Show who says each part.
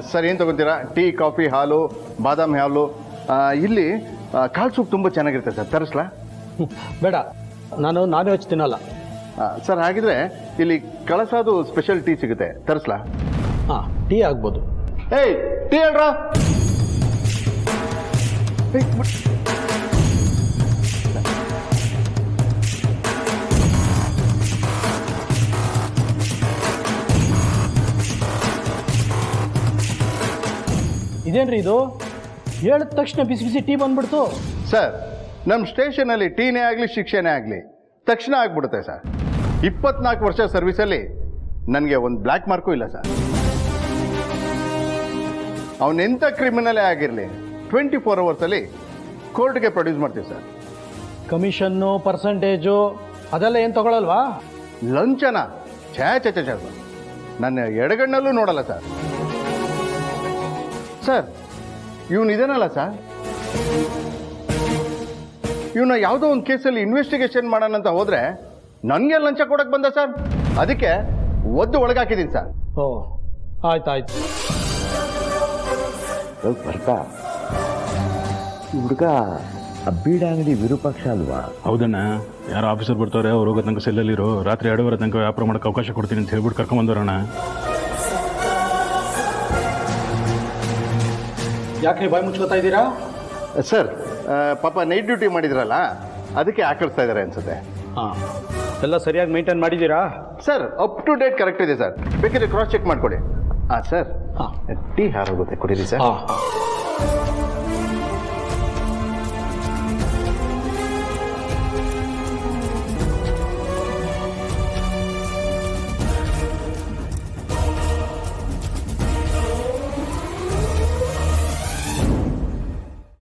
Speaker 1: Sir ಏನು ತೊಗೊತೀರಾ? Tea, coffee, ಹಾಲು, ಬಾದಾಮಿ ಹಾಲು. ಇಲ್ಲಿ ಕಾಳು ಸೂಪ್ ತುಂಬ ಚೆನ್ನಾಗಿರುತ್ತೆ ಸರ್, ತರಿಸ್ಲಾ?
Speaker 2: ಬೇಡ, ನಾನು ನಾನ್ ವೆಜ್ ತಿನ್ನಲ್ಲ.
Speaker 1: ಸರ್ ಹಾಗಿದ್ರೆ ಇಲ್ಲಿ ಕಳಸಾದು ಸ್ಪೆಷಲ್ ಟೀ ಸಿಗುತ್ತೆ, ತರಿಸ್ಲಾ?
Speaker 2: ಹಾಂ, ಟೀ ಆಗ್ಬೋದು.
Speaker 1: ಏಯ್, ಟೀ ಹೇಳ್ರ.
Speaker 2: ಇದೇನ್ರಿ ಇದು? ಹೇಳಿದ ತಕ್ಷಣ ಬಿಸಿ ಬಿಸಿ ಟೀ ಬಂದ್ಬಿಡ್ತು.
Speaker 1: ಸರ್, ನಮ್ಮ ಸ್ಟೇಷನಲ್ಲಿ ಟೀನೇ ಆಗಲಿ ಶಿಕ್ಷೆನೇ ಆಗಲಿ ತಕ್ಷಣ ಆಗ್ಬಿಡುತ್ತೆ ಸರ್. 24 ವರ್ಷ ಸರ್ವಿಸಲ್ಲಿ ನನಗೆ ಒಂದು ಬ್ಲ್ಯಾಕ್ ಮಾರ್ಕು ಇಲ್ಲ ಸರ್. ಅವನೆಂಥ ಕ್ರಿಮಿನಲೇ ಆಗಿರಲಿ 24 ಅವರ್ಸಲ್ಲಿ ಕೋರ್ಟ್ಗೆ ಪ್ರೊಡ್ಯೂಸ್ ಮಾಡ್ತೀವಿ ಸರ್.
Speaker 2: ಕಮಿಷನ್ನು, ಪರ್ಸಂಟೇಜು ಅದೆಲ್ಲ ಏನು ತಗೊಳಲ್ವಾ?
Speaker 1: ಲಂಚನ ಛೇ ಛೇ ಛೇ ಸರ್, ನನ್ನ ಎಡಗಣ್ಣಲ್ಲೂ ನೋಡಲ್ಲ ಸರ್. ಸರ್, ಇವನು ಇದನ್ನಲ್ಲ ಸರ್, ಇವನ ಯಾವುದೋ ಒಂದು ಕೇಸಲ್ಲಿ ಇನ್ವೆಸ್ಟಿಗೇಷನ್ ಮಾಡೋಣ ಅಂತ ಹೋದ್ರೆ ನನಗೆ ಲಂಚ ಕೊಡಕ್ಕೆ ಬಂದ ಸರ್. ಅದಕ್ಕೆ ಒದ್ದು ಒಳಗಾಕಿದ್ದೀನಿ ಸರ್.
Speaker 2: ಓ, ಆಯ್ತಾಯ್ತು.
Speaker 3: ಬರ್ತಾ ಈ ಹುಡುಗ ಬೀಡ ಅಂಗಡಿ ವಿರೂಪಾಕ್ಷ ಅಲ್ವಾ?
Speaker 4: ಹೌದಣ್ಣ, ಯಾರೋ ಆಫೀಸರ್ ಬರ್ತಾರೆ, ಅವ್ರು ಹೋಗೋ ತನಕ ಸೆಲ್ಲಲ್ಲಿರೋ, ರಾತ್ರಿ 2:30 ತನಕ ವ್ಯಾಪಾರ ಮಾಡೋಕ್ಕೆ ಅವಕಾಶ ಕೊಡ್ತೀನಿ ಅಂತ ಹೇಳ್ಬಿಟ್ಟು ಕರ್ಕೊಂಬಂದವ್ರಣ್ಣ.
Speaker 2: ಯಾಕೆ ಬಾಯಿ ಮುಚ್ಕೋತಾ ಇದ್ದೀರಾ?
Speaker 1: ಸರ್, ಪಾಪ ನೈಟ್ ಡ್ಯೂಟಿ ಮಾಡಿದ್ರಲ್ಲ, ಅದಕ್ಕೆ ಆಕಳಿಸ್ತಾ ಇದ್ದಾರೆ ಅನ್ಸುತ್ತೆ.
Speaker 2: ಹಾಂ, ಎಲ್ಲ ಸರಿಯಾಗಿ ಮೇಂಟೈನ್ ಮಾಡಿದ್ದೀರಾ?
Speaker 1: Sir, up to date correct ಇದೆ ಸರ್, ಬೇಕಿದ್ರೆ ಕ್ರಾಸ್ ಚೆಕ್ ಮಾಡಿಕೊಡಿ. ಸರ್,
Speaker 2: ಹಾಂ,
Speaker 1: ಟೀ ಹಾರೋಗುತ್ತೆ, ಕುಡೀರಿ ಸರ್.
Speaker 2: ಹಾಂ.